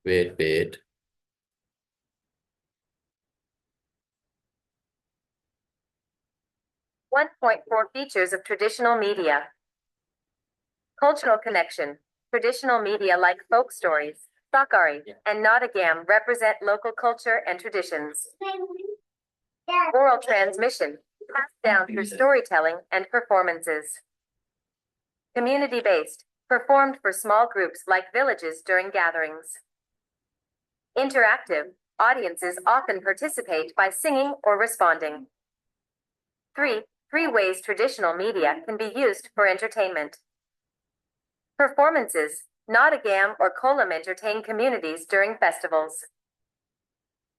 Wait. 1.4 Features of traditional media. Cultural connection. Traditional media like folk stories, Sakari, and Nottingham represent local culture and traditions. Oral transmission, passed down through storytelling and performances. Community based, performed for small groups like villages during gatherings. Interactive, audiences often participate by singing or responding. 3 ways traditional media can be used for entertainment. Performances, Nottingham or Colum entertain communities during festivals.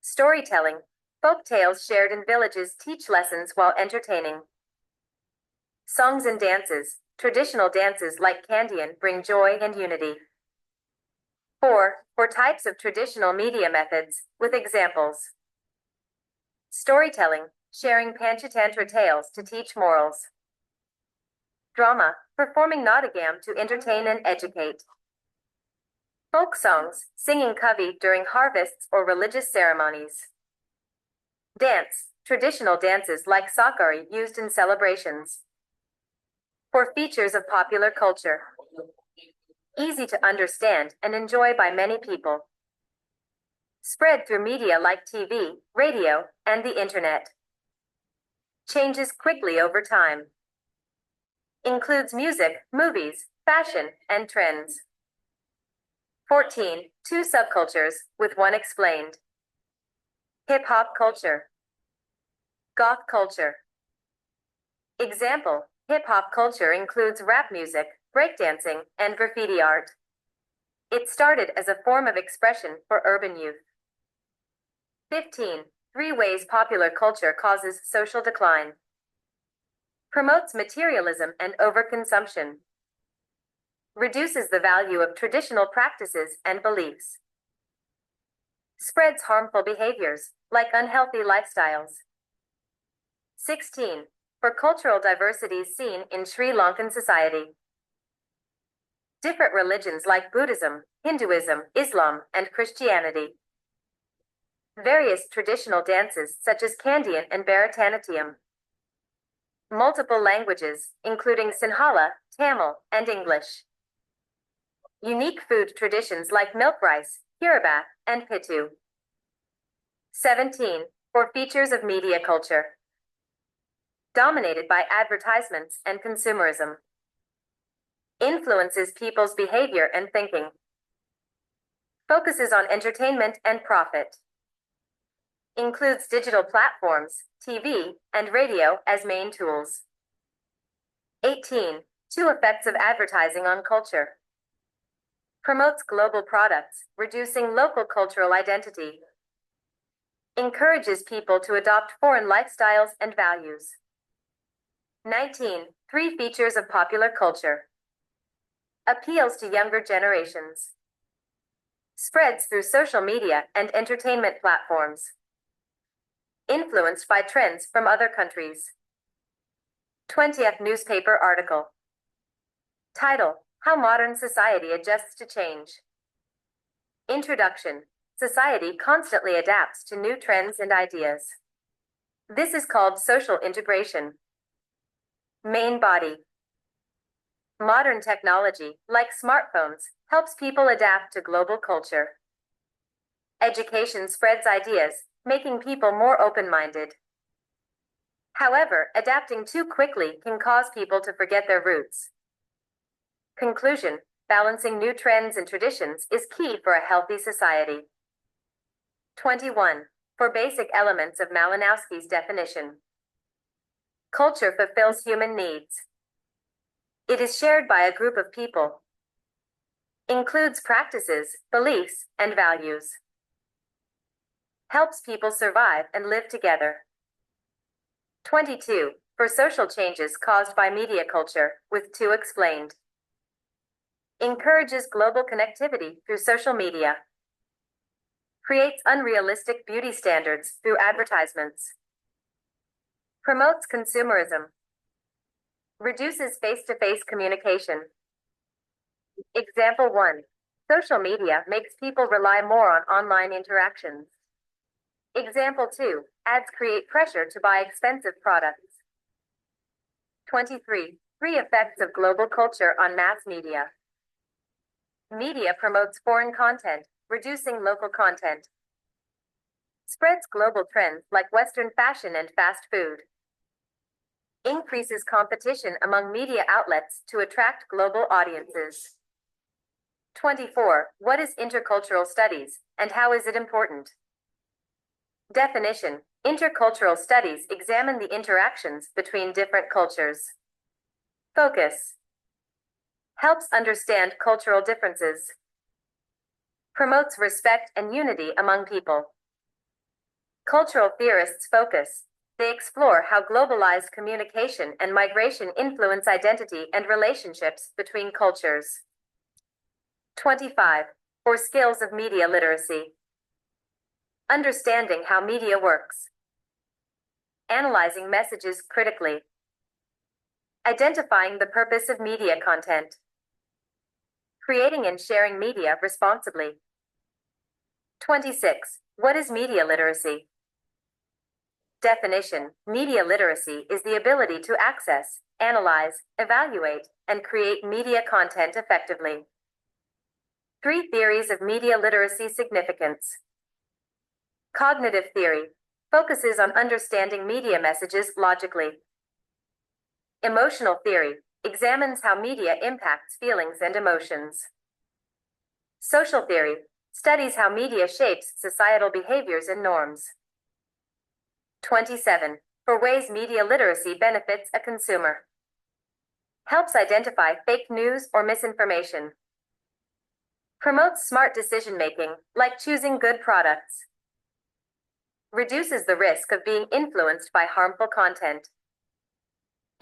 Storytelling, folk tales shared in villages teach lessons while entertaining. Songs and dances, traditional dances like Candian bring joy and unity. 4 types of traditional media methods, with examples. Storytelling, sharing Panchatantra tales to teach morals. Drama, performing Nottingham to entertain and educate. Folk songs, singing kavi during harvests or religious ceremonies. Dance, traditional dances like Sakari used in celebrations. 4 features of popular culture. Easy to understand and enjoy by many people. Spread through media like TV, radio, and the internet. Changes quickly over time. Includes music, movies, fashion, and trends. 14. 2 subcultures, with one explained. Hip-hop culture. Goth culture. Example, hip-hop culture includes rap music, breakdancing, and graffiti art. It started as a form of expression for urban youth. 15. 3 ways popular culture causes social decline. Promotes materialism and overconsumption. Reduces the value of traditional practices and beliefs. Spreads harmful behaviors, like unhealthy lifestyles. 16. For cultural diversities seen in Sri Lankan society. Different religions like Buddhism, Hinduism, Islam, and Christianity. Various traditional dances such as Kandyan and Bharatanatyam. Multiple languages, including Sinhala, Tamil, and English. Unique food traditions like milk rice, kiribat, and pittu. 17. For features of media culture. Dominated by advertisements and consumerism. Influences people's behavior and thinking. Focuses on entertainment and profit. Includes digital platforms, TV, and radio as main tools. 18. 2 effects of advertising on culture. Promotes global products, reducing local cultural identity. Encourages people to adopt foreign lifestyles and values. 19. 3 features of popular culture. Appeals to younger generations. Spreads through social media and entertainment platforms. Influenced by trends from other countries. 20th newspaper article. Title, How Modern Society Adjusts to Change. Introduction, Society constantly adapts to new trends and ideas. This is called social integration. Main body. Modern technology, like smartphones, helps people adapt to global culture. Education spreads ideas, making people more open-minded. However, adapting too quickly can cause people to forget their roots. Conclusion, balancing new trends and traditions is key for a healthy society. 21. For basic elements of Malinowski's definition. Culture fulfills human needs. It is shared by a group of people. Includes practices, beliefs, and values. Helps people survive and live together. 22. For social changes caused by media culture, with 2 explained. Encourages global connectivity through social media. Creates unrealistic beauty standards through advertisements. Promotes consumerism. Reduces face-to-face communication. Example 1. Social media makes people rely more on online interactions. Example 2. Ads create pressure to buy expensive products. 23. 3 effects of global culture on mass media. Media promotes foreign content, reducing local content. Spreads global trends like Western fashion and fast food. Increases competition among media outlets to attract global audiences. 24. What is intercultural studies, and how is it important? Definition. Intercultural studies examine the interactions between different cultures. Focus. Helps understand cultural differences. Promotes respect and unity among people. Cultural theorists focus. They explore how globalized communication and migration influence identity and relationships between cultures. 25. For skills of media literacy. Understanding how media works. Analyzing messages critically. Identifying the purpose of media content. Creating and sharing media responsibly. 26. What is media literacy? Definition. Media literacy is the ability to access, analyze, evaluate, and create media content effectively. 3 theories of media literacy significance. Cognitive theory focuses on understanding media messages logically. Emotional theory examines how media impacts feelings and emotions. Social theory studies how media shapes societal behaviors and norms. 27. For ways media literacy benefits a consumer. Helps identify fake news or misinformation. Promotes smart decision-making, like choosing good products. Reduces the risk of being influenced by harmful content.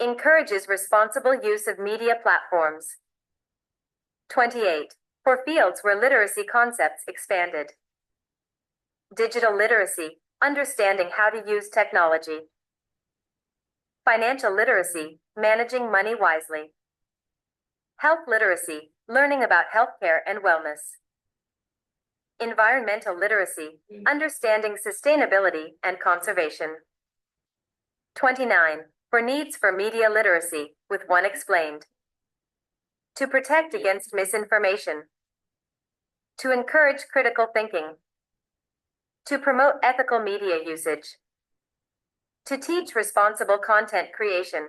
Encourages responsible use of media platforms. 28. For fields where literacy concepts expanded. Digital literacy, understanding how to use technology. Financial literacy, managing money wisely. Health literacy, learning about healthcare and wellness. Environmental literacy, understanding sustainability and conservation. 29. For needs for media literacy, with one explained. To protect against misinformation. To encourage critical thinking. To promote ethical media usage. To teach responsible content creation.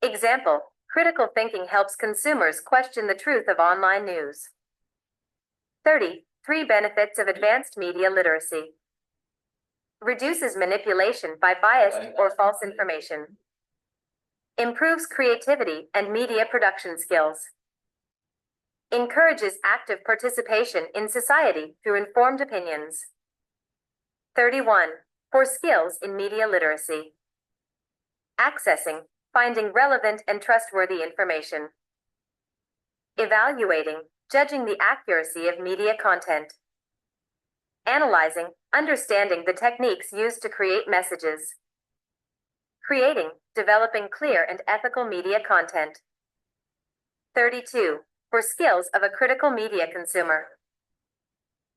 Example, critical thinking helps consumers question the truth of online news. 30. 3 benefits of advanced media literacy. Reduces manipulation by biased or false information. Improves creativity and media production skills. Encourages active participation in society through informed opinions. 31. For skills in media literacy. Accessing, finding relevant and trustworthy information. Evaluating, judging the accuracy of media content. Analyzing, understanding the techniques used to create messages. Creating, developing clear and ethical media content. 32. For skills of a critical media consumer.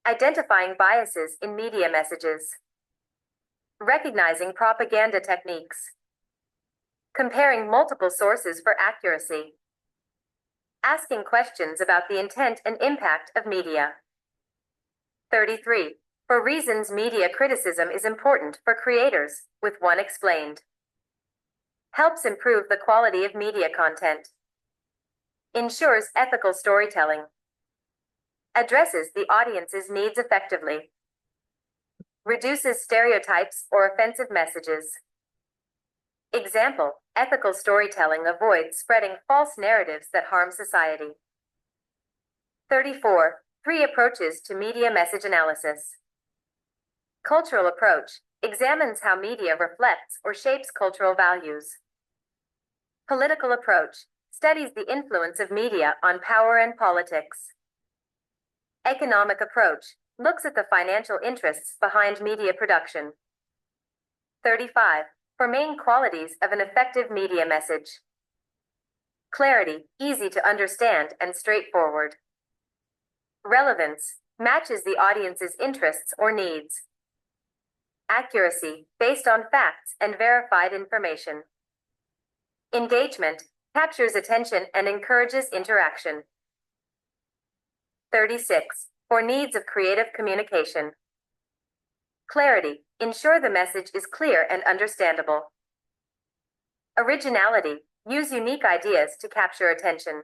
Identifying biases in media messages. Recognizing propaganda techniques. Comparing multiple sources for accuracy. Asking questions about the intent and impact of media. 33. For reasons media criticism is important for creators, with one explained. Helps improve the quality of media content. Ensures ethical storytelling. Addresses the audience's needs effectively. Reduces stereotypes or offensive messages. Example, ethical storytelling avoids spreading false narratives that harm society. 34. 3 approaches to media message analysis. Cultural approach examines how media reflects or shapes cultural values. Political approach studies the influence of media on power and politics. Economic approach looks at the financial interests behind media production. 35. For main qualities of an effective media message. Clarity, easy to understand and straightforward. Relevance matches the audience's interests or needs. Accuracy based on facts and verified information. Engagement captures attention and encourages interaction. 36. For needs of creative communication. Clarity. Ensure the message is clear and understandable. Originality. Use unique ideas to capture attention.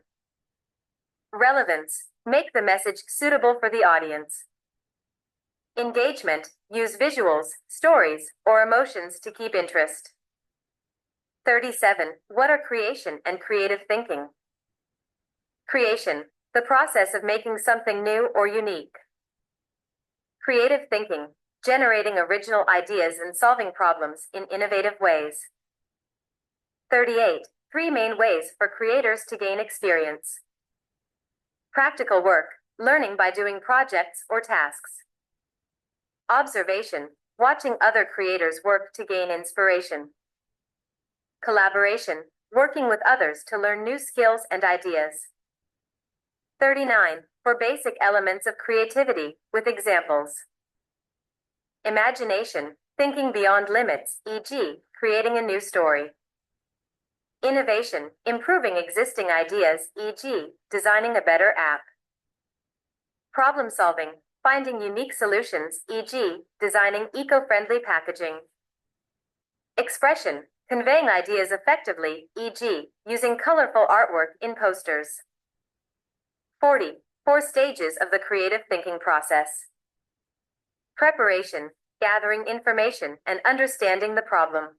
Relevance. Make the message suitable for the audience. Engagement. Use visuals, stories, or emotions to keep interest. 37. What are creation and creative thinking? Creation. The process of making something new or unique. Creative thinking. Generating original ideas and solving problems in innovative ways. 38. 3 main ways for creators to gain experience. Practical work. Learning by doing projects or tasks. Observation. Watching other creators work to gain inspiration. Collaboration. Working with others to learn new skills and ideas. 39. For basic elements of creativity, with examples. Imagination. Thinking beyond limits, e.g., creating a new story. Innovation. Improving existing ideas, e.g., designing a better app. Problem solving. Finding unique solutions, e.g., designing eco-friendly packaging. Expression. Conveying ideas effectively, e.g., using colorful artwork in posters. 40. 4 stages of the creative thinking process. Preparation. Gathering information and understanding the problem.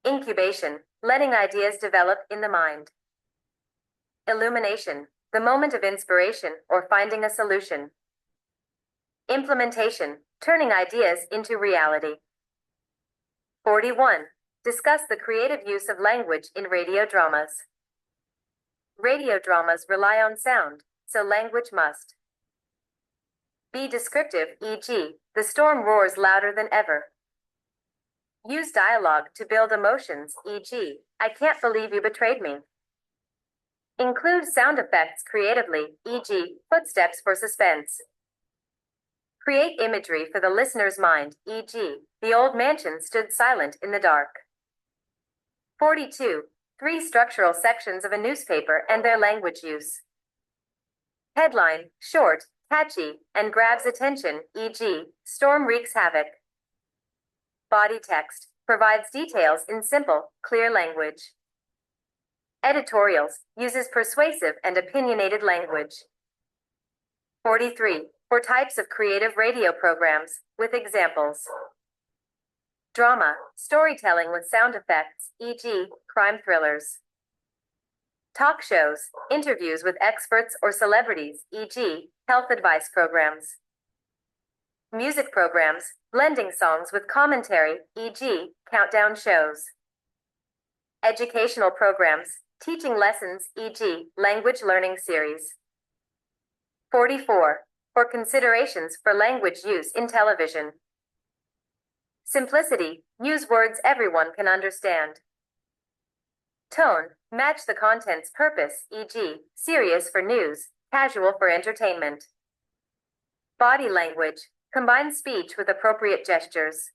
Incubation. Letting ideas develop in the mind. Illumination. The moment of inspiration or finding a solution. Implementation. Turning ideas into reality. 41. Discuss the creative use of language in radio dramas. Radio dramas rely on sound, so language must be descriptive, e.g., the storm roars louder than ever. Use dialogue to build emotions, e.g., I can't believe you betrayed me. Include sound effects creatively, e.g., footsteps for suspense. Create imagery for the listener's mind, e.g., the old mansion stood silent in the dark. 42. 3 structural sections of a newspaper and their language use. Headline, short, catchy, and grabs attention, e.g., storm wreaks havoc. Body text, provides details in simple, clear language. Editorials, uses persuasive and opinionated language. 43. For types of creative radio programs, with examples. Drama, storytelling with sound effects, e.g., crime thrillers. Talk shows, interviews with experts or celebrities, e.g., health advice programs. Music programs, blending songs with commentary, e.g., countdown shows. Educational programs, teaching lessons, e.g., language learning series. 44. For considerations for language use in television. Simplicity, use words everyone can understand. Tone, match the content's purpose, e.g., serious for news, casual for entertainment. Body language, combine speech with appropriate gestures.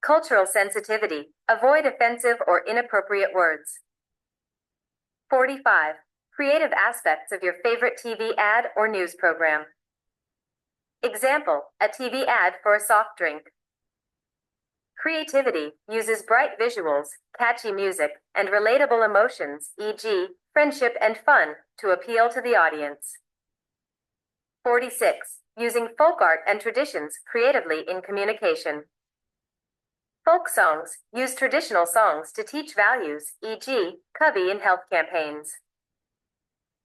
Cultural sensitivity, avoid offensive or inappropriate words. 45. Creative aspects of your favorite TV ad or news program. Example, a TV ad for a soft drink. Creativity uses bright visuals, catchy music, and relatable emotions, e.g., friendship and fun, to appeal to the audience. 46. Using folk art and traditions creatively in communication. Folk songs use traditional songs to teach values, e.g., Covey in health campaigns.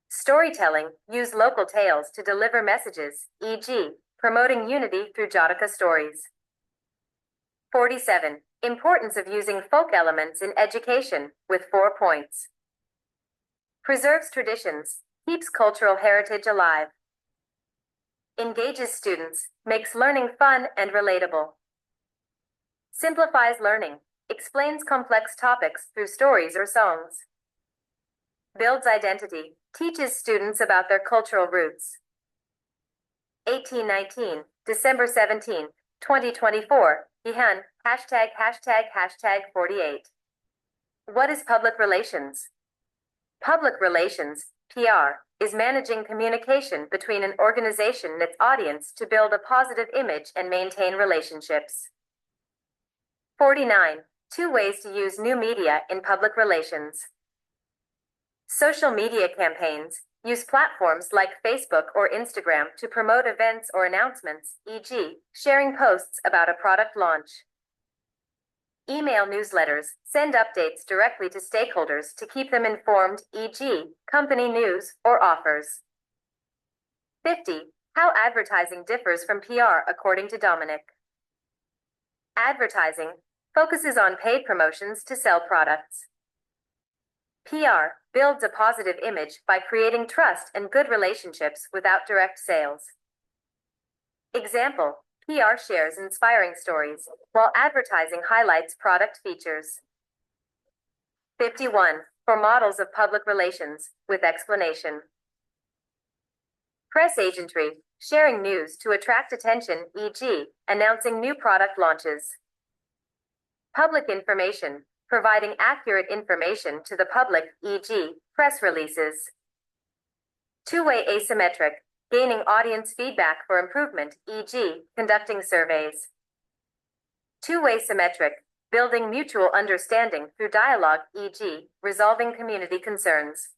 Storytelling use local tales to deliver messages, e.g., promoting unity through Jataka stories. 47. Importance of using folk elements in education, with 4 points. Preserves traditions, keeps cultural heritage alive. Engages students, makes learning fun and relatable. Simplifies learning, explains complex topics through stories or songs. Builds identity, teaches students about their cultural roots. 1819, December 17, 2024, Ihan, ###48. What is public relations? Public relations, PR, is managing communication between an organization and its audience to build a positive image and maintain relationships. 49. 2 ways to use new media in public relations. Social media campaigns use platforms like Facebook or Instagram to promote events or announcements, e.g., sharing posts about a product launch. Email newsletters send updates directly to stakeholders to keep them informed, e.g., company news or offers. 50. How advertising differs from PR according to Dominic. Advertising focuses on paid promotions to sell products. PR builds a positive image by creating trust and good relationships without direct sales. Example: PR shares inspiring stories, while advertising highlights product features. 51. For models of public relations, with explanation. Press agentry, sharing news to attract attention, e.g., announcing new product launches. Public information, providing accurate information to the public, e.g., press releases. Two-way asymmetric, gaining audience feedback for improvement, e.g., conducting surveys. Two-way symmetric, building mutual understanding through dialogue, e.g., resolving community concerns.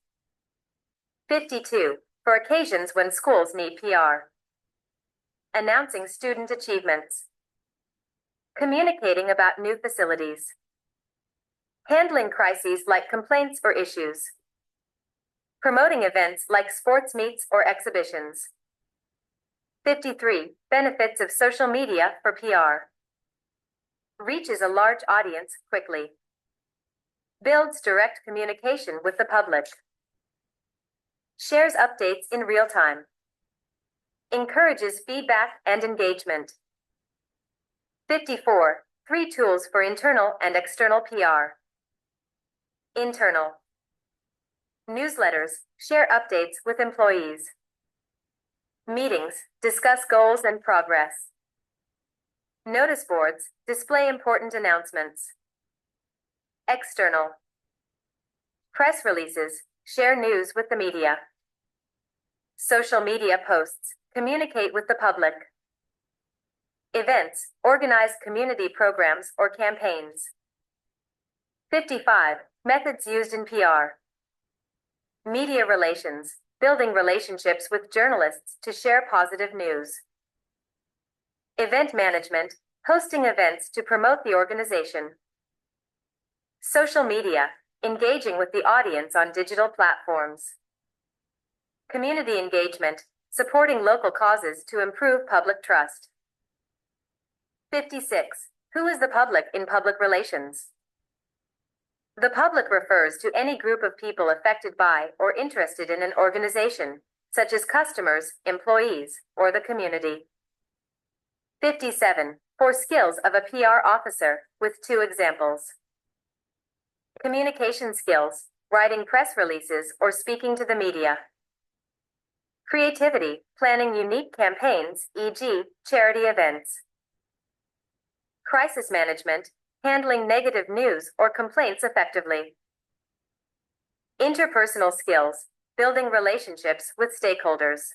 52. For occasions when schools need PR. Announcing student achievements. Communicating about new facilities. Handling crises like complaints or issues. Promoting events like sports meets or exhibitions. 53. Benefits of social media for PR. Reaches a large audience quickly. Builds direct communication with the public. Shares updates in real time. Encourages feedback and engagement. 54. 3 tools for internal and external PR. Internal. Newsletters share updates with employees. Meetings discuss goals and progress. Notice boards display important announcements. External. Press releases share news with the media. Social media posts communicate with the public. Events organize community programs or campaigns. 55. Methods used in PR. Media relations, building relationships with journalists to share positive news. Event management, hosting events to promote the organization. Social media, engaging with the audience on digital platforms. Community engagement, supporting local causes to improve public trust. 56. Who is the public in public relations? The public refers to any group of people affected by or interested in an organization, such as customers, employees, or the community. 57. For skills of a PR officer, with 2 examples. Communication skills, writing press releases or speaking to the media. Creativity, planning unique campaigns, e.g., charity events. Crisis management, handling negative news or complaints effectively. Interpersonal skills, building relationships with stakeholders.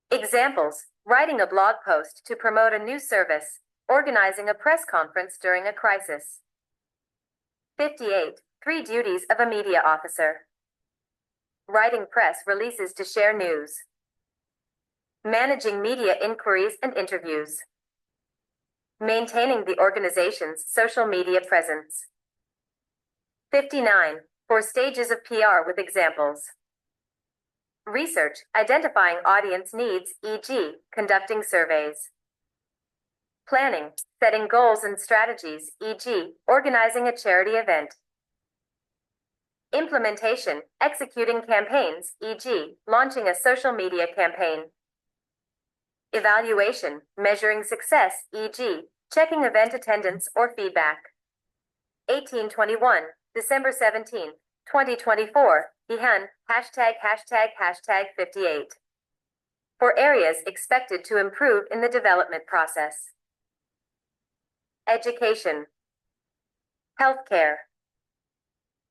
Examples: writing a blog post to promote a new service, organizing a press conference during a crisis. 58. 3 duties of a media officer. Writing press releases to share news. Managing media inquiries and interviews. Maintaining the organization's social media presence. 59. For stages of PR with examples. Research, identifying audience needs, e.g., conducting surveys. Planning, setting goals and strategies, e.g., organizing a charity event. Implementation, executing campaigns, e.g., launching a social media campaign. Evaluation, measuring success, e.g., checking event attendance or feedback. 1821, December 17, 2024, Ihan, ###58. For areas expected to improve in the development process. Education, healthcare,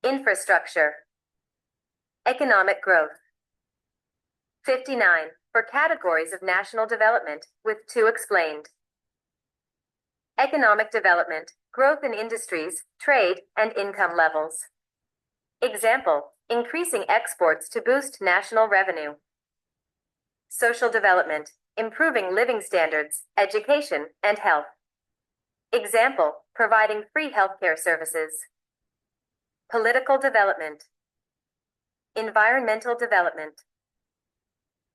infrastructure, economic growth. 59, for categories of national development, with 2 explained. Economic development, growth in industries, trade, and income levels. Example, increasing exports to boost national revenue. Social development, improving living standards, education, and health. Example, providing free healthcare services. Political development. Environmental development.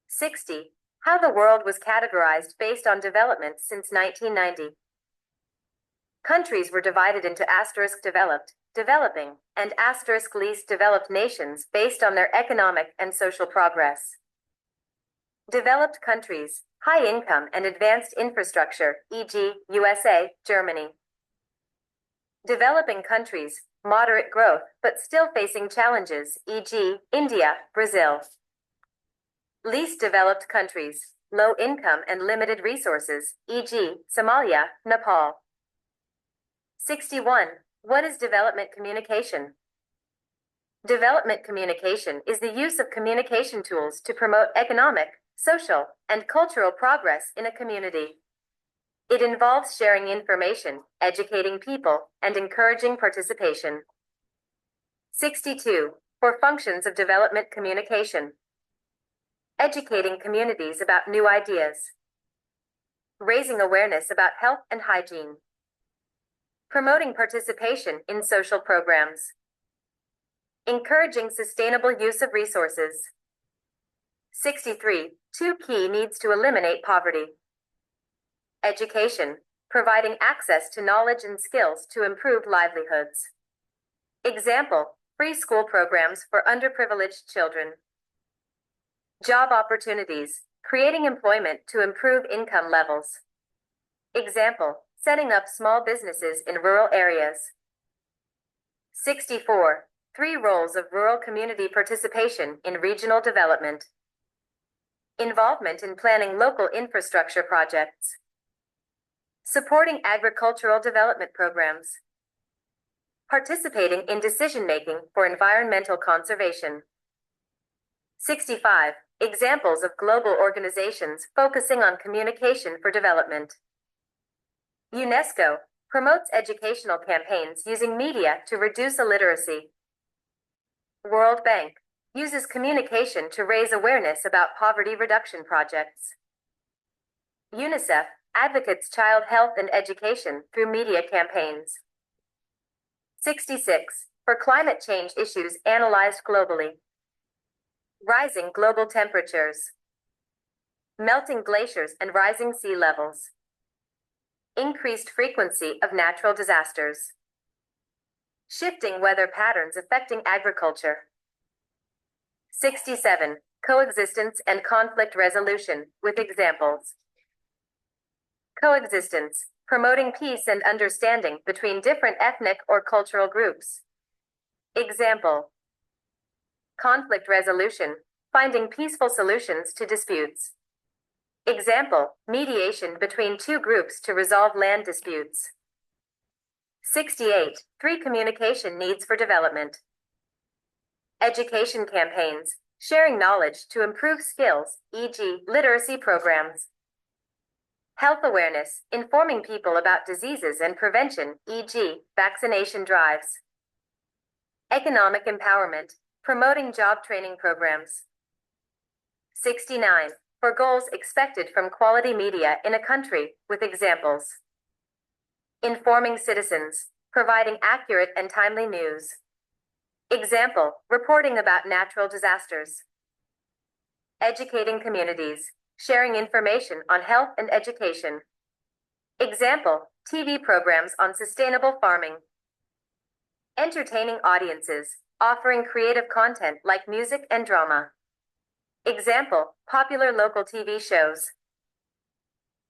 60. How the world was categorized based on development since 1990. Countries were divided into *developed, developing, and *least developed nations based on their economic and social progress. Developed countries, high income and advanced infrastructure, e.g., USA, Germany. Developing countries, moderate growth but still facing challenges, e.g., India, Brazil. Least developed countries, low income and limited resources, e.g., Somalia, Nepal. 61. What is development communication? Development communication is the use of communication tools to promote economic, social, and cultural progress in a community. It involves sharing information, educating people, and encouraging participation. 62. For functions of development communication. Educating communities about new ideas. Raising awareness about health and hygiene. Promoting participation in social programs. Encouraging sustainable use of resources. 63. 2 key needs to eliminate poverty. Education, providing access to knowledge and skills to improve livelihoods. Example, free school programs for underprivileged children. Job opportunities, creating employment to improve income levels. Example, setting up small businesses in rural areas. 64. 3 roles of rural community participation in regional development. Involvement in planning local infrastructure projects. Supporting agricultural development programs. Participating in decision-making for environmental conservation. 65. Examples of global organizations focusing on communication for development. UNESCO promotes educational campaigns using media to reduce illiteracy. World Bank uses communication to raise awareness about poverty reduction projects. UNICEF advocates child health and education through media campaigns. 66. For climate change issues analyzed globally. Rising global temperatures. Melting glaciers and rising sea levels. Increased frequency of natural disasters. Shifting weather patterns affecting agriculture. 67. Coexistence and conflict resolution, with examples. Coexistence, promoting peace and understanding between different ethnic or cultural groups. Example. Conflict resolution, finding peaceful solutions to disputes. Example, mediation between 2 groups to resolve land disputes. 68. 3 communication needs for development. Education campaigns, sharing knowledge to improve skills, e.g., literacy programs. Health awareness, informing people about diseases and prevention, e.g., vaccination drives. Economic empowerment, promoting job training programs. 69. For goals expected from quality media in a country, with examples. Informing citizens, providing accurate and timely news. Example, reporting about natural disasters. Educating communities, sharing information on health and education. Example, TV programs on sustainable farming. Entertaining audiences, offering creative content like music and drama. Example, popular local TV shows.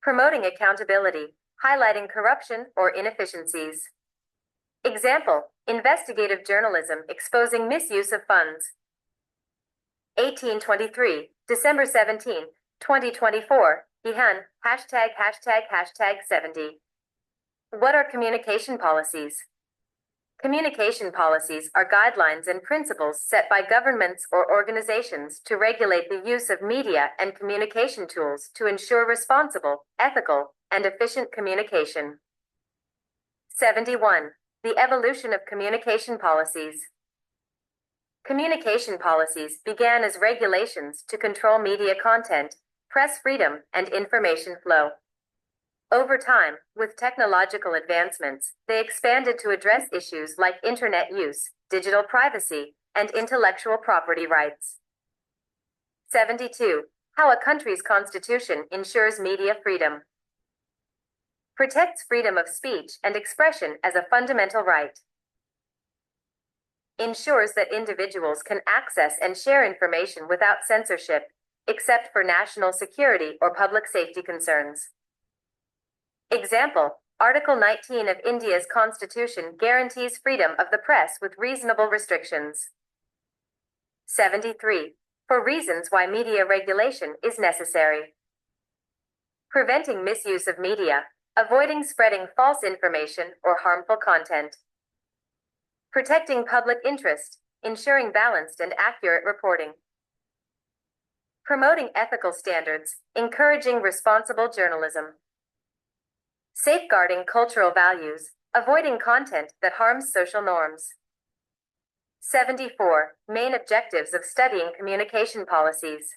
Promoting accountability, highlighting corruption or inefficiencies. Example, Example, investigative journalism exposing misuse of funds. 1823, December 17, 2024, Ihan, ###70. What are communication policies? Communication policies are guidelines and principles set by governments or organizations to regulate the use of media and communication tools to ensure responsible, ethical, and efficient communication. 71. The evolution of communication policies. Communication policies began as regulations to control media content, press freedom, and information flow. Over time, with technological advancements, they expanded to address issues like internet use, digital privacy, and intellectual property rights. 72. How a country's constitution ensures media freedom. Protects freedom of speech and expression as a fundamental right. Ensures that individuals can access and share information without censorship, except for national security or public safety concerns. Example, Article 19 of India's Constitution guarantees freedom of the press with reasonable restrictions. 73. For reasons why media regulation is necessary. Preventing misuse of media, avoiding spreading false information or harmful content. Protecting public interest, ensuring balanced and accurate reporting. Promoting ethical standards, encouraging responsible journalism. Safeguarding cultural values, avoiding content that harms social norms. 74. Main objectives of studying communication policies.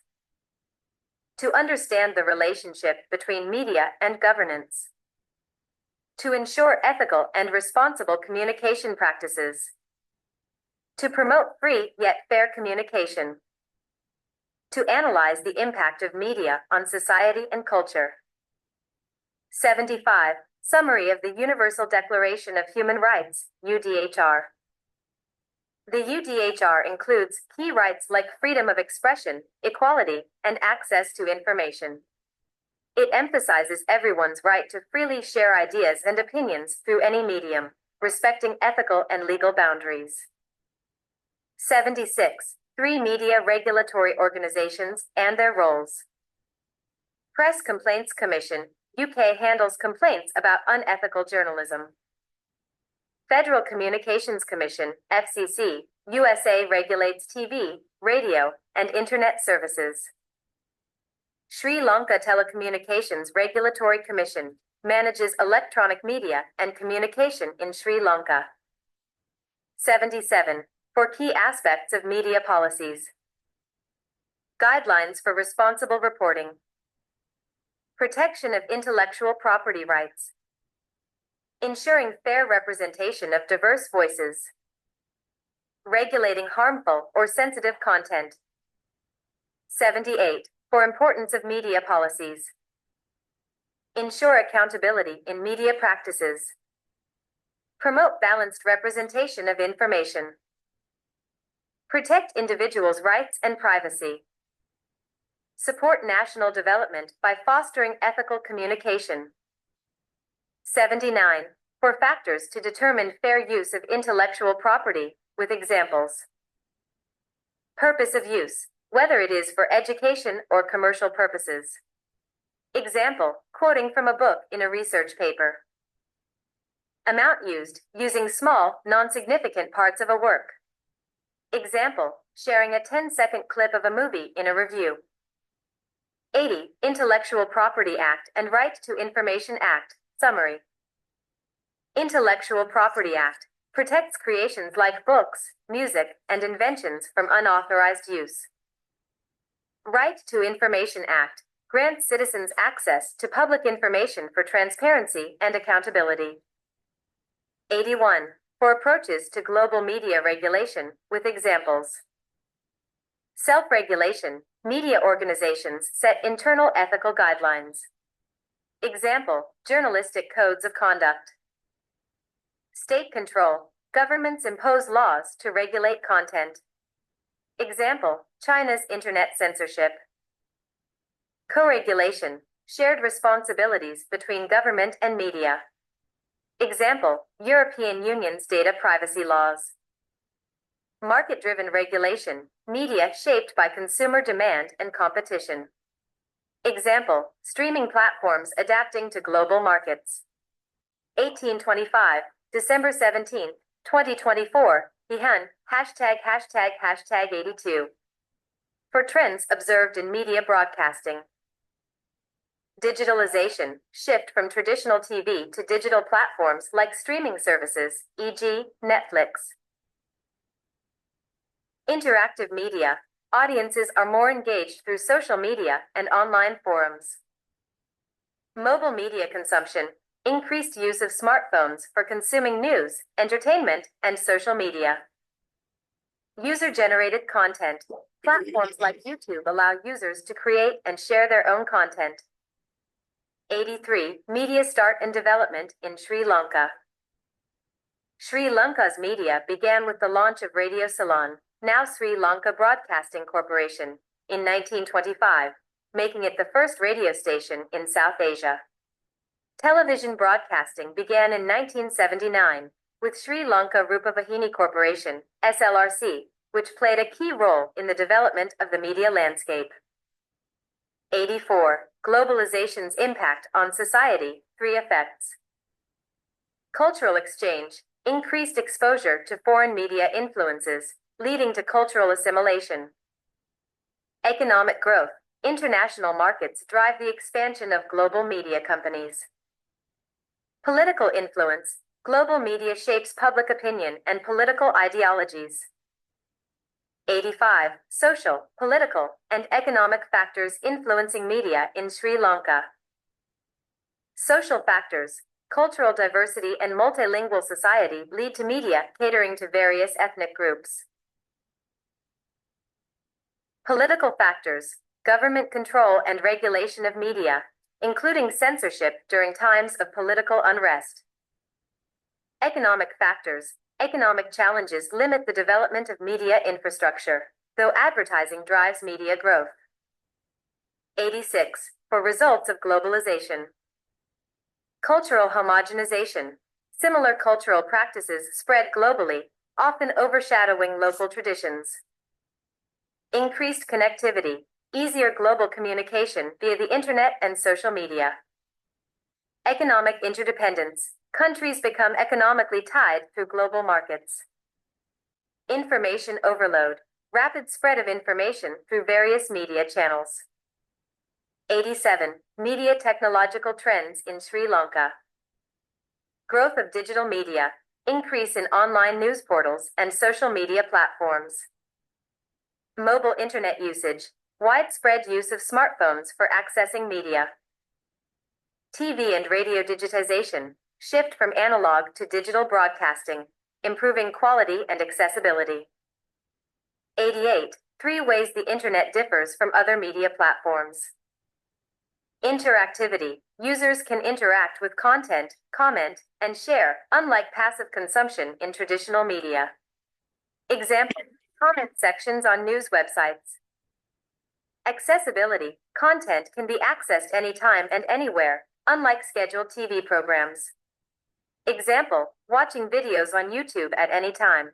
To understand the relationship between media and governance. To ensure ethical and responsible communication practices. To promote free yet fair communication. To analyze the impact of media on society and culture. 75. Summary of the Universal Declaration of Human Rights, UDHR. The UDHR includes key rights like freedom of expression, equality, and access to information. It emphasizes everyone's right to freely share ideas and opinions through any medium, respecting ethical and legal boundaries. 76. 3 media regulatory organizations and their roles. Press Complaints Commission, UK handles complaints about unethical journalism. Federal Communications Commission, FCC, USA regulates TV, radio, and Internet services. Sri Lanka Telecommunications Regulatory Commission manages electronic media and communication in Sri Lanka. 77. For key aspects of media policies. Guidelines for responsible reporting. Protection of intellectual property rights. Ensuring fair representation of diverse voices. Regulating harmful or sensitive content. 78. For importance of media policies. Ensure accountability in media practices. Promote balanced representation of information. Protect individuals' rights and privacy. Support national development by fostering ethical communication. 79. For factors to determine fair use of intellectual property, with examples. Purpose of use, whether it is for education or commercial purposes. Example, quoting from a book in a research paper. Amount used, using small, non-significant parts of a work. Example, sharing a 10-second clip of a movie in a review. 80. Intellectual Property Act and Right to Information Act, summary. Intellectual Property Act protects creations like books, music, and inventions from unauthorized use. Right to Information Act grants citizens access to public information for transparency and accountability. 81. For approaches to global media regulation, with examples. Self-regulation, media organizations set internal ethical guidelines. Example, journalistic codes of conduct. State control, governments impose laws to regulate content. Example, China's internet censorship. Co-regulation, shared responsibilities between government and media. Example, European Union's data privacy laws. Market-driven regulation, media shaped by consumer demand and competition. Example, streaming platforms adapting to global markets. 1825, December 17, 2024, Ihan, ####82. For trends observed in media broadcasting. Digitalization, shift from traditional TV to digital platforms like streaming services, e.g., Netflix. Interactive media, audiences are more engaged through social media and online forums. Mobile media consumption, increased use of smartphones for consuming news, entertainment, and social media. User-generated content, platforms like YouTube allow users to create and share their own content. 83. Media start and development in Sri Lanka. Sri Lanka's media began with the launch of Radio Ceylon, now Sri Lanka Broadcasting Corporation, in 1925, making it the first radio station in South Asia. Television broadcasting began in 1979, with Sri Lanka Rupavahini Corporation, SLRC, which played a key role in the development of the media landscape. 84. Globalization's impact on society, 3 effects. Cultural exchange, increased exposure to foreign media influences, leading to cultural assimilation. Economic growth, international markets drive the expansion of global media companies. Political influence, global media shapes public opinion and political ideologies. 85. Social, political, and economic factors influencing media in Sri Lanka. Social factors, cultural diversity and multilingual society lead to media catering to various ethnic groups. Political factors, government control and regulation of media, including censorship during times of political unrest. Economic factors, economic challenges limit the development of media infrastructure, though advertising drives media growth. 86. For results of globalization. Cultural homogenization. Similar cultural practices spread globally, often overshadowing local traditions. Increased connectivity, easier global communication via the internet and social media. Economic interdependence. Countries become economically tied through global markets. Information overload, rapid spread of information through various media channels. 87. Media technological trends in Sri Lanka. Growth of digital media, increase in online news portals and social media platforms. Mobile internet usage, widespread use of smartphones for accessing media. TV and radio digitization, shift from analog to digital broadcasting, improving quality and accessibility. 88. 3 ways the internet differs from other media platforms. Interactivity. Users can interact with content, comment, and share, unlike passive consumption in traditional media. Example, comment sections on news websites. Accessibility. Content can be accessed anytime and anywhere, unlike scheduled TV programs. Example, watching videos on YouTube at any time.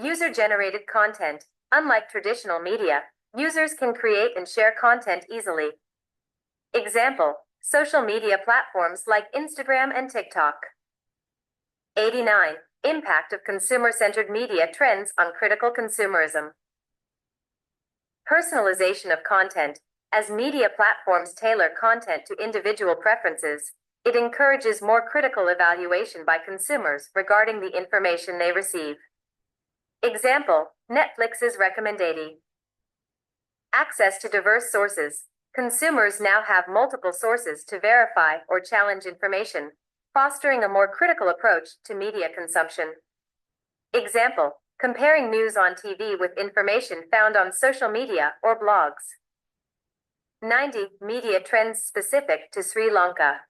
User-generated content. Unlike traditional media, users can create and share content easily. Example, social media platforms like Instagram and TikTok. 89. Impact of consumer-centered media trends on critical consumerism. Personalization of content. As media platforms tailor content to individual preferences, it encourages more critical evaluation by consumers regarding the information they receive. Example, Netflix's recommendation. Access to diverse sources. Consumers now have multiple sources to verify or challenge information, fostering a more critical approach to media consumption. Example, comparing news on TV with information found on social media or blogs. 90. Media trends specific to Sri Lanka.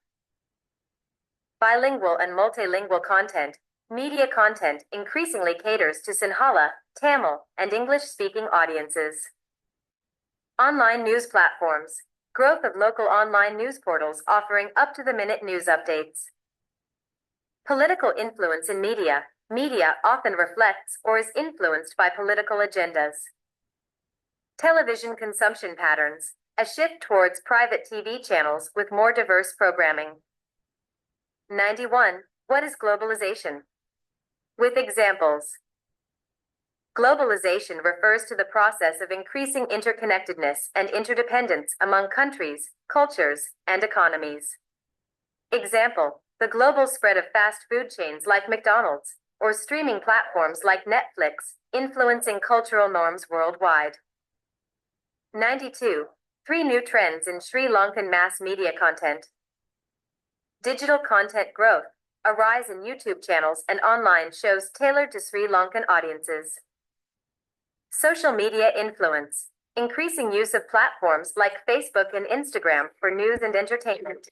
Bilingual and multilingual content. Media content increasingly caters to Sinhala, Tamil, and English-speaking audiences. Online news platforms. Growth of local online news portals offering up-to-the-minute news updates. Political influence in media. Media often reflects or is influenced by political agendas. Television consumption patterns. A shift towards private TV channels with more diverse programming. 91. What is globalization? With examples. Globalization refers to the process of increasing interconnectedness and interdependence among countries, cultures, and economies. Example, the global spread of fast food chains like McDonald's, or streaming platforms like Netflix, influencing cultural norms worldwide. 92. 3 new trends in Sri Lankan mass media content. Digital content growth, a rise in YouTube channels and online shows tailored to Sri Lankan audiences. Social media influence, increasing use of platforms like Facebook and Instagram for news and entertainment.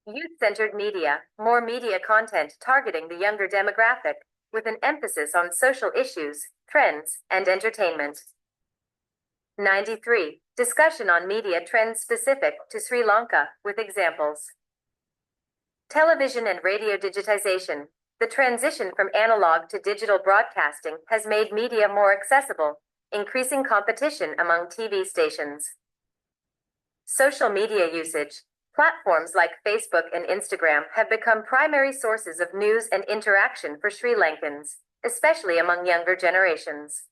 Youth-centered media, more media content targeting the younger demographic, with an emphasis on social issues, trends, and entertainment. 93. Discussion on media trends specific to Sri Lanka, with examples. Television and radio digitization. The transition from analog to digital broadcasting has made media more accessible, increasing competition among TV stations. Social media usage. Platforms like Facebook and Instagram have become primary sources of news and interaction for Sri Lankans, especially among younger generations.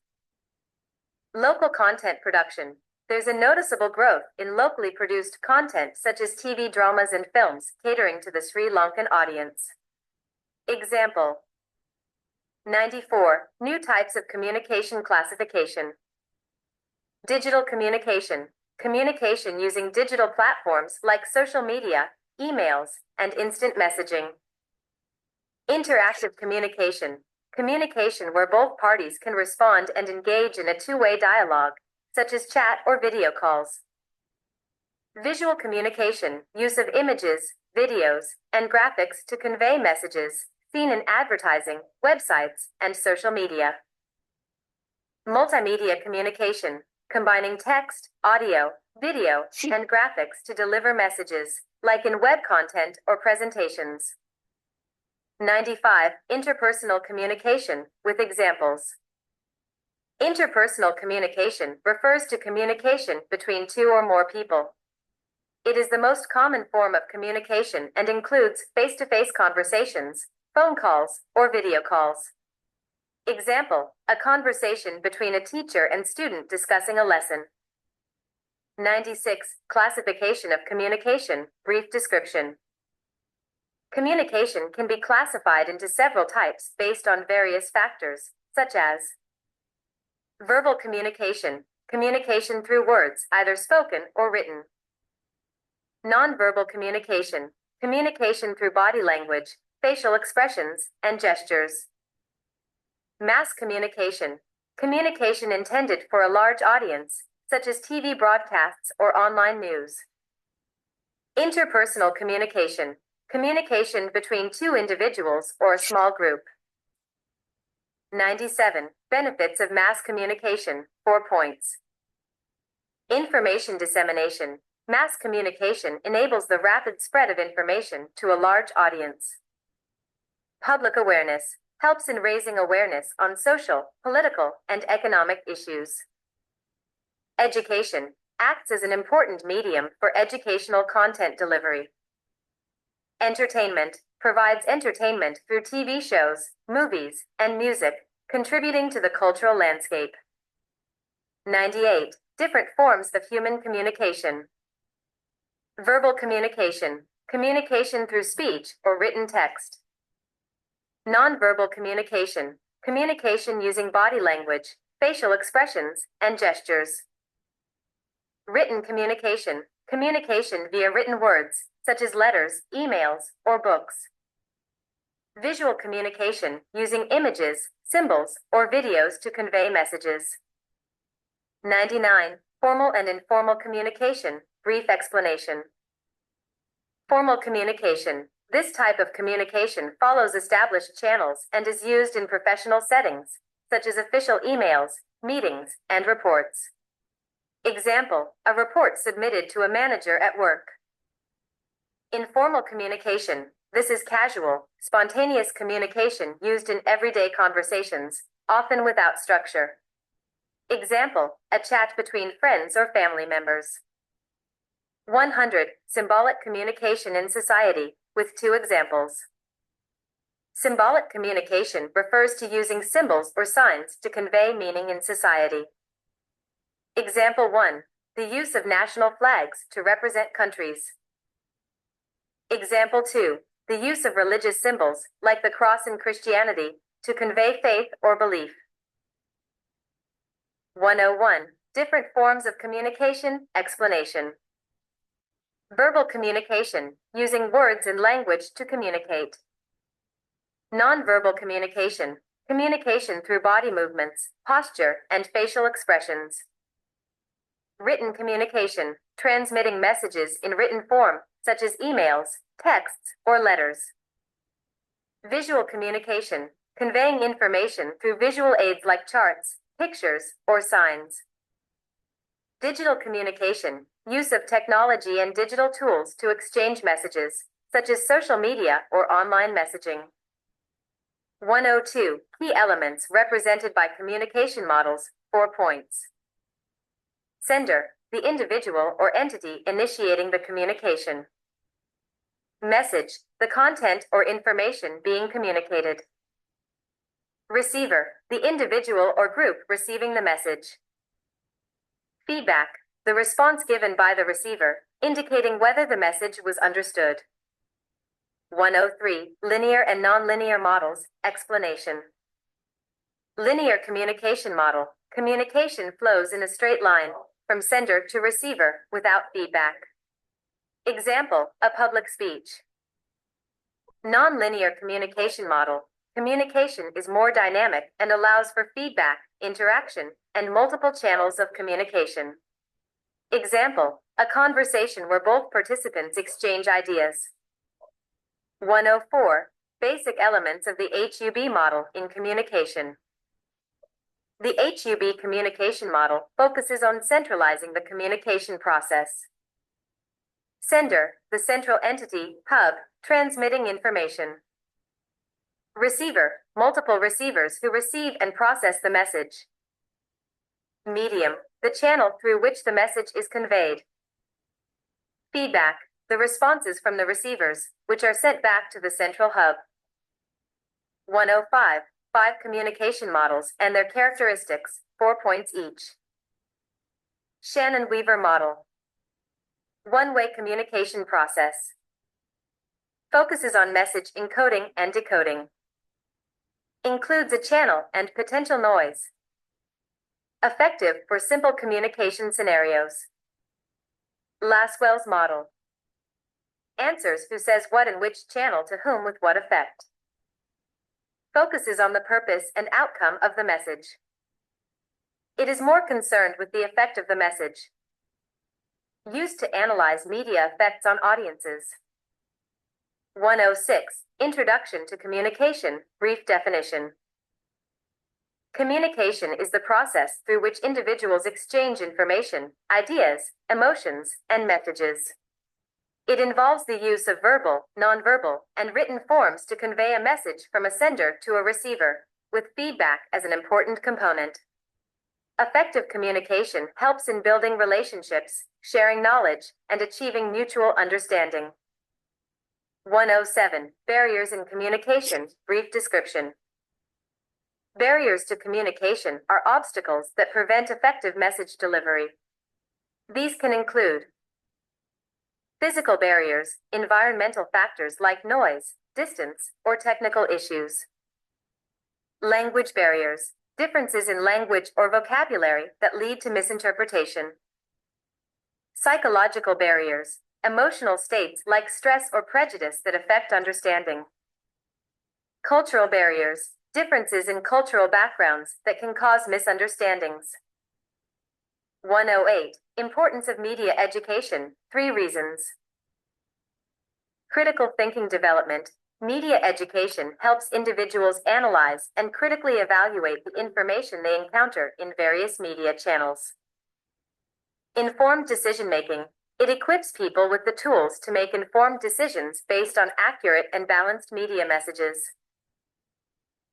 Local content production. There's a noticeable growth in locally produced content such as TV dramas and films catering to the Sri Lankan audience. Example. 94. New types of communication classification. Digital communication. Communication using digital platforms like social media, emails, and instant messaging. Interactive communication. Communication where both parties can respond and engage in a two-way dialogue, such as chat or video calls. Visual communication. Use of images, videos, and graphics to convey messages, seen in advertising, websites, and social media. Multimedia communication. Combining text, audio, video, and graphics to deliver messages, like in web content or presentations. 95. Interpersonal communication, with examples. Interpersonal communication refers to communication between two or more people. It is the most common form of communication and includes face-to-face conversations, phone calls, or video calls. Example, a conversation between a teacher and student discussing a lesson. 96. Classification of communication, brief description. Communication can be classified into several types based on various factors, such as verbal communication, communication through words, either spoken or written. Nonverbal communication, communication through body language, facial expressions, and gestures. Mass communication, communication intended for a large audience, such as TV broadcasts or online news. Interpersonal communication, communication between two individuals or a small group. 97. Benefits of mass communication, 4 points. Information dissemination. Mass communication enables the rapid spread of information to a large audience. Public awareness. Helps in raising awareness on social, political, and economic issues. Education. Acts as an important medium for educational content delivery. Entertainment. Provides entertainment through TV shows, movies, and music, contributing to the cultural landscape. 98. Different forms of human communication. Verbal communication. Communication through speech or written text. Nonverbal communication. Communication using body language, facial expressions, and gestures. Written communication. Communication via written words, such as letters, emails, or books. Visual communication, using images, symbols, or videos to convey messages. 99. Formal and informal communication, brief explanation. Formal communication. This type of communication follows established channels and is used in professional settings, such as official emails, meetings, and reports. Example, a report submitted to a manager at work. Informal communication. This is casual, spontaneous communication used in everyday conversations, often without structure. Example, a chat between friends or family members. 100. Symbolic communication in society, with two examples. Symbolic communication refers to using symbols or signs to convey meaning in society. Example 1. The use of national flags to represent countries. Example 2. The use of religious symbols, like the cross in Christianity, to convey faith or belief. 101. Different forms of communication, explanation. Verbal communication, using words and language to communicate. Nonverbal communication, communication through body movements, posture, and facial expressions. Written communication, transmitting messages in written form, such as emails, texts, or letters. Visual communication, conveying information through visual aids like charts, pictures, or signs. Digital communication, use of technology and digital tools to exchange messages, such as social media or online messaging. 102. Key elements represented by communication models, 4 points. Sender, the individual or entity initiating the communication. Message, the content or information being communicated. Receiver, the individual or group receiving the message. Feedback, the response given by the receiver, indicating whether the message was understood. 103. Linear and nonlinear models, explanation. Linear communication model, communication flows in a straight line, from sender to receiver, without feedback. Example, a public speech. Nonlinear communication model, communication is more dynamic and allows for feedback, interaction, and multiple channels of communication. Example, a conversation where both participants exchange ideas. 104. Basic elements of the HUB model in communication. The HUB communication model focuses on centralizing the communication process. Sender, the central entity, hub, transmitting information. Receiver, multiple receivers who receive and process the message. Medium, the channel through which the message is conveyed. Feedback, the responses from the receivers, which are sent back to the central hub. 105. 5 communication models and their characteristics, 4 points each. Shannon-Weaver model. One-way communication process. Focuses on message encoding and decoding. Includes a channel and potential noise. Effective for simple communication scenarios. Lasswell's model. Answers who says what in which channel to whom with what effect. Focuses on the purpose and outcome of the message. It is more concerned with the effect of the message. Used to analyze media effects on audiences. 106. Introduction to communication, brief definition. Communication is the process through which individuals exchange information, ideas, emotions, and messages. It involves the use of verbal, nonverbal, and written forms to convey a message from a sender to a receiver, with feedback as an important component. Effective communication helps in building relationships, sharing knowledge, and achieving mutual understanding. 107. Barriers in communication, brief description. Barriers to communication are obstacles that prevent effective message delivery. These can include physical barriers, environmental factors like noise, distance, or technical issues. Language barriers, differences in language or vocabulary that lead to misinterpretation. Psychological barriers, emotional states like stress or prejudice that affect understanding. Cultural barriers, differences in cultural backgrounds that can cause misunderstandings. 108. Importance of media education, 3 reasons. Critical thinking development. Media education helps individuals analyze and critically evaluate the information they encounter in various media channels. Informed decision-making. It equips people with the tools to make informed decisions based on accurate and balanced media messages.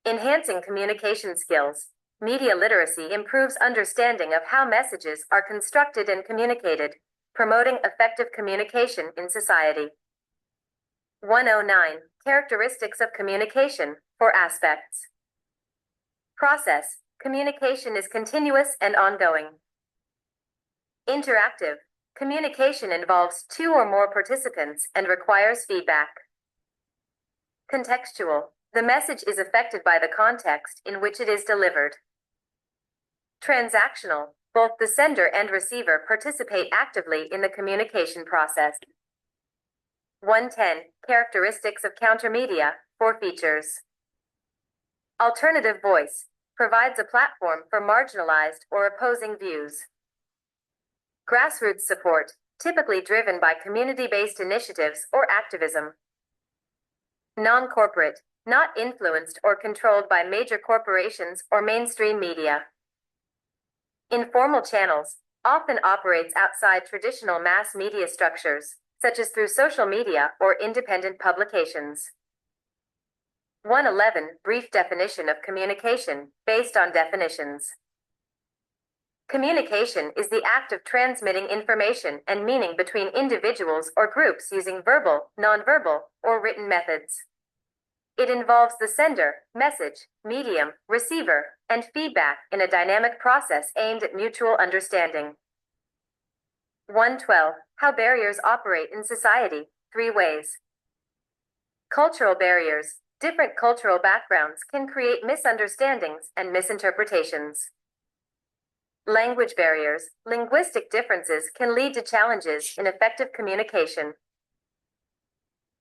Enhancing communication skills. Media literacy improves understanding of how messages are constructed and communicated, promoting effective communication in society. 109. Characteristics of communication, 4 aspects. Process. Communication is continuous and ongoing. Interactive. Communication involves 2 or more participants and requires feedback. Contextual. The message is affected by the context in which it is delivered. Transactional. Both the sender and receiver participate actively in the communication process. 110. Characteristics of countermedia, 4 features. Alternative voice. Provides a platform for marginalized or opposing views. Grassroots support, typically driven by community-based initiatives or activism. Non-corporate, not influenced or controlled by major corporations or mainstream media. Informal channels, often operates outside traditional mass media structures, such as through social media or independent publications. 111. Brief definition of communication, based on definitions. Communication is the act of transmitting information and meaning between individuals or groups using verbal, nonverbal, or written methods. It involves the sender, message, medium, receiver, and feedback in a dynamic process aimed at mutual understanding. 112. How barriers operate in society, 3 ways. Cultural barriers. Different cultural backgrounds can create misunderstandings and misinterpretations. Language barriers. Linguistic differences can lead to challenges in effective communication.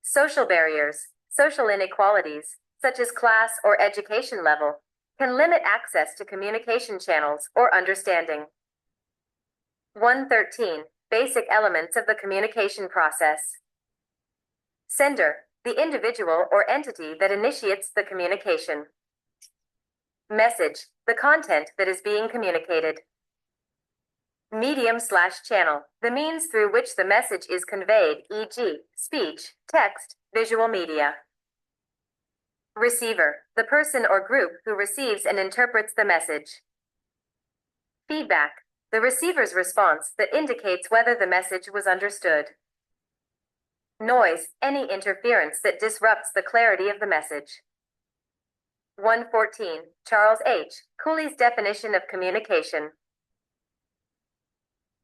Social barriers. Social inequalities, such as class or education level, can limit access to communication channels or understanding. 113. Basic elements of the communication process. Sender, the individual or entity that initiates the communication. Message, the content that is being communicated. Medium/channel, the means through which the message is conveyed, e.g., speech, text, visual media. Receiver, the person or group who receives and interprets the message. Feedback, the receiver's response that indicates whether the message was understood. Noise, any interference that disrupts the clarity of the message. 114. Charles H. Cooley's definition of communication.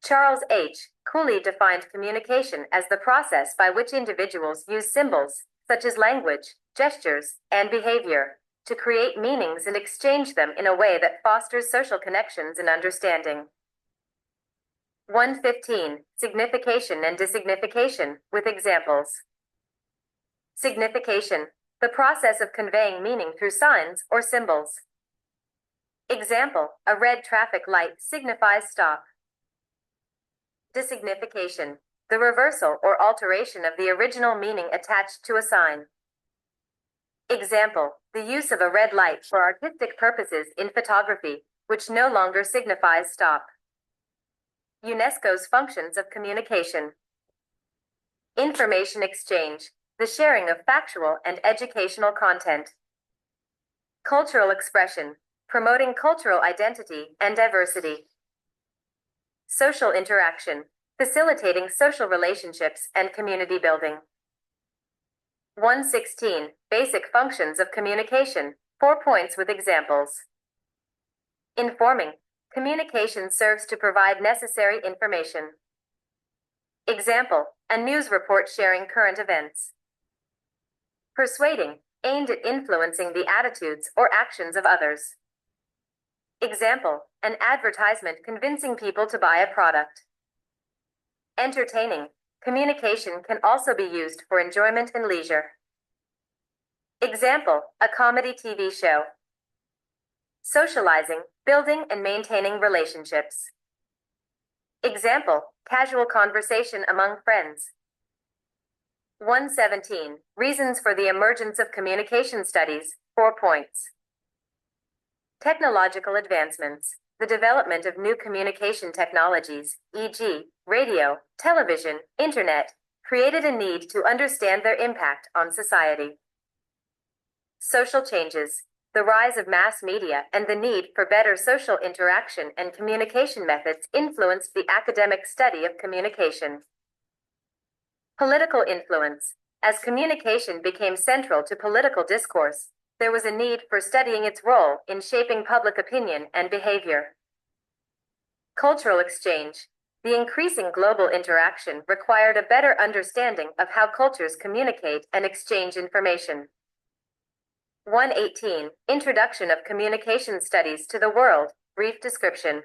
Charles H. Cooley defined communication as the process by which individuals use symbols, such as language, gestures, and behavior, to create meanings and exchange them in a way that fosters social connections and understanding. 115. Signification and designification, with examples. Signification, the process of conveying meaning through signs or symbols. Example, a red traffic light signifies stop. Designification, the reversal or alteration of the original meaning attached to a sign. Example, the use of a red light for artistic purposes in photography, which no longer signifies stop. UNESCO's functions of communication. Information exchange, the sharing of factual and educational content. Cultural expression, promoting cultural identity and diversity. Social interaction, facilitating social relationships and community building. 116. Basic functions of communication, 4 points with examples. Informing, communication serves to provide necessary information. Example, a news report sharing current events. Persuading, aimed at influencing the attitudes or actions of others. Example, an advertisement convincing people to buy a product. Entertaining, communication can also be used for enjoyment and leisure. Example, a comedy TV show. Socializing, building and maintaining relationships. Example, casual conversation among friends. 117. Reasons for the emergence of communication studies, 4 points. Technological advancements. the development of new communication technologies, e.g., radio, television, internet, created a need to understand their impact on society. Social changes. The rise of mass media and the need for better social interaction and communication methods influenced the academic study of communication. Political influence. As communication became central to political discourse, there was a need for studying its role in shaping public opinion and behavior. Cultural exchange. The increasing global interaction required a better understanding of how cultures communicate and exchange information. 118. Introduction of Communication Studies to the World. Brief description.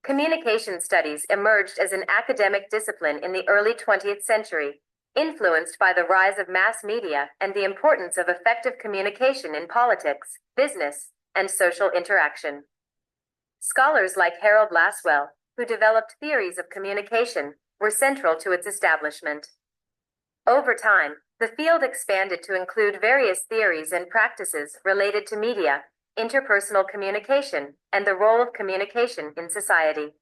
Communication studies emerged as an academic discipline in the early 20th century, influenced by the rise of mass media and the importance of effective communication in politics, business, and social interaction. Scholars like Harold Lasswell, who developed theories of communication, were central to its establishment. Over time, the field expanded to include various theories and practices related to media, interpersonal communication, and the role of communication in society.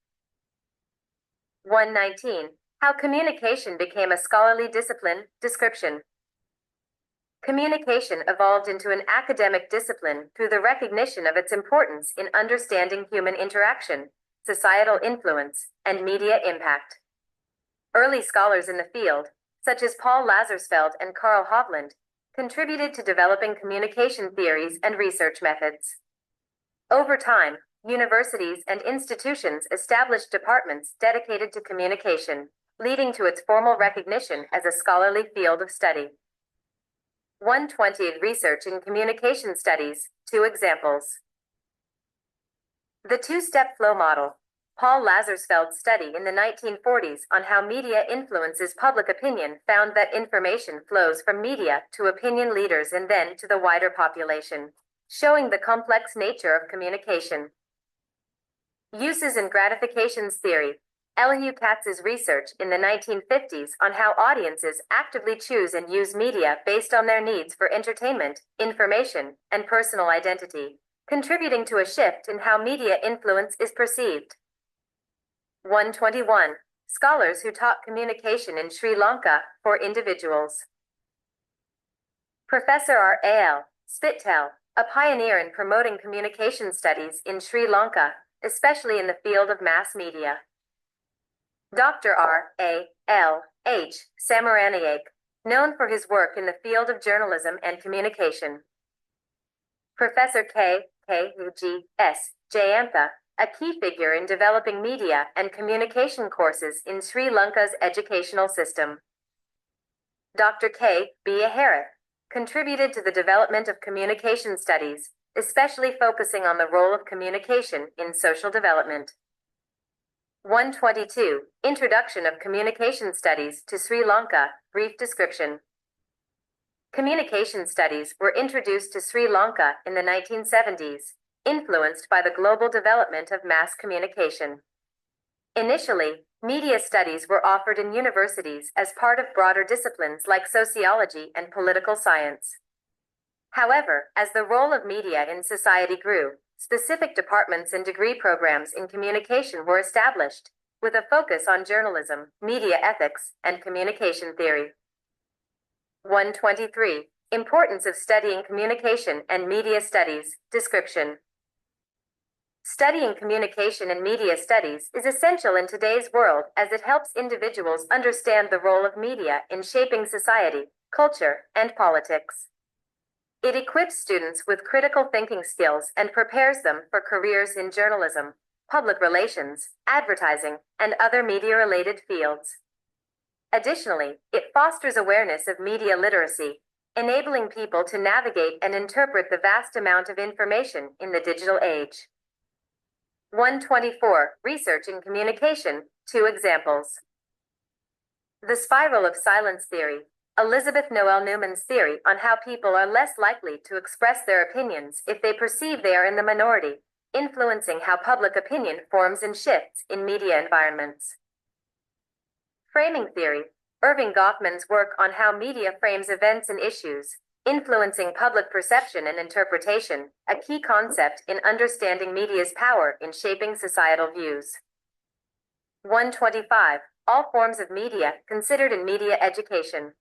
119. How communication became a scholarly discipline. Description. Communication evolved into an academic discipline through the recognition of its importance in understanding human interaction, societal influence, and media impact. Early scholars in the field, such as Paul Lazarsfeld and Carl Hovland, contributed to developing communication theories and research methods. Over time, universities and institutions established departments dedicated to communication, leading to its formal recognition as a scholarly field of study. 120. Research in Communication Studies. 2 examples. The two-step flow model. Paul Lazarsfeld's study in the 1940s on how media influences public opinion found that information flows from media to opinion leaders and then to the wider population, showing the complex nature of communication. Uses and gratifications theory. Elihu Katz's research in the 1950s on how audiences actively choose and use media based on their needs for entertainment, information, and personal identity, contributing to a shift in how media influence is perceived. 121. Scholars who taught communication in Sri Lanka for individuals. Professor R.A.L. Spittel, a pioneer in promoting communication studies in Sri Lanka, especially in the field of mass media. Dr. R.A.L. H. Samaranayak, known for his work in the field of journalism and communication. Professor K.G.S. Jayantha, a key figure in developing media and communication courses in Sri Lanka's educational system. Dr. K.B. Ahara contributed to the development of communication studies, especially focusing on the role of communication in social development. 122. Introduction of Communication Studies to Sri Lanka. Brief description. Communication studies were introduced to Sri Lanka in the 1970s, influenced by the global development of mass communication. Initially, media studies were offered in universities as part of broader disciplines like sociology and political science. However, as the role of media in society grew, specific departments and degree programs in communication were established, with a focus on journalism, media ethics, and communication theory. 123. Importance of studying communication and media studies. Description. Studying communication and media studies is essential in today's world as it helps individuals understand the role of media in shaping society, culture, and politics. It equips students with critical thinking skills and prepares them for careers in journalism, public relations, advertising, and other media-related fields. Additionally, it fosters awareness of media literacy, enabling people to navigate and interpret the vast amount of information in the digital age. 124. Research in Communication. 2 examples. The Spiral of Silence Theory. Elizabeth Noel Newman's theory on how people are less likely to express their opinions if they perceive they are in the minority, influencing how public opinion forms and shifts in media environments. Framing theory. Irving Goffman's work on how media frames events and issues, influencing public perception and interpretation, a key concept in understanding media's power in shaping societal views. 125. All forms of media considered in media education.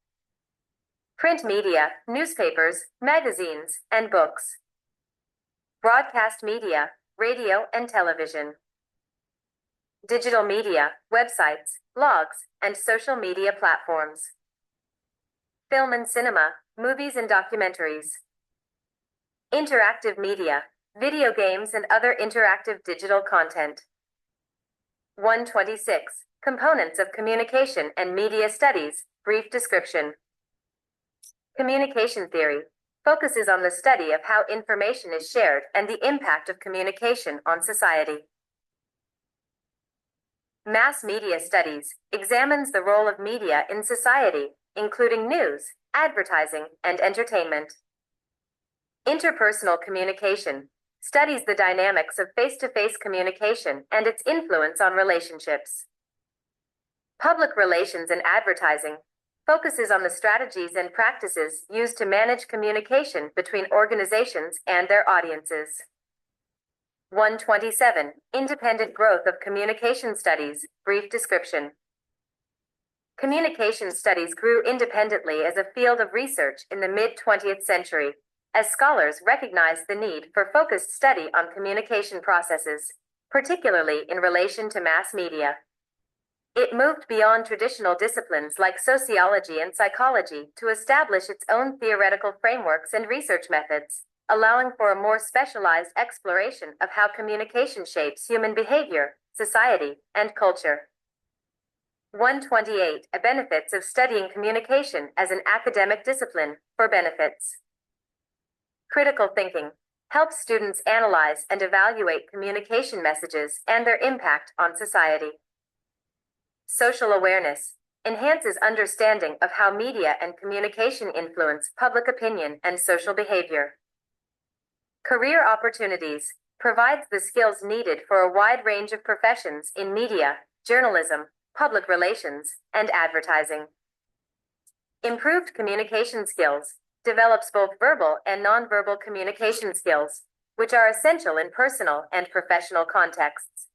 Print media, newspapers, magazines, and books. Broadcast media, radio and television. Digital media, websites, blogs, and social media platforms. Film and cinema, movies and documentaries. Interactive media, video games and other interactive digital content. 126. Components of communication and media studies, brief description. Communication theory focuses on the study of how information is shared and the impact of communication on society. Mass media studies examines the role of media in society, including news, advertising, and entertainment. Interpersonal communication studies the dynamics of face-to-face communication and its influence on relationships. Public relations and advertising focuses on the strategies and practices used to manage communication between organizations and their audiences. 127. Independent growth of communication studies, brief description. Communication studies grew independently as a field of research in the mid-20th century, as scholars recognized the need for focused study on communication processes, particularly in relation to mass media. It moved beyond traditional disciplines like sociology and psychology to establish its own theoretical frameworks and research methods, allowing for a more specialized exploration of how communication shapes human behavior, society, and culture. 128. Benefits of studying communication as an academic discipline, for benefits. Critical thinking helps students analyze and evaluate communication messages and their impact on society. Social awareness enhances understanding of how media and communication influence public opinion and social behavior. Career opportunities provides the skills needed for a wide range of professions in media, journalism, public relations, and advertising. Improved communication skills develops both verbal and nonverbal communication skills, which are essential in personal and professional contexts.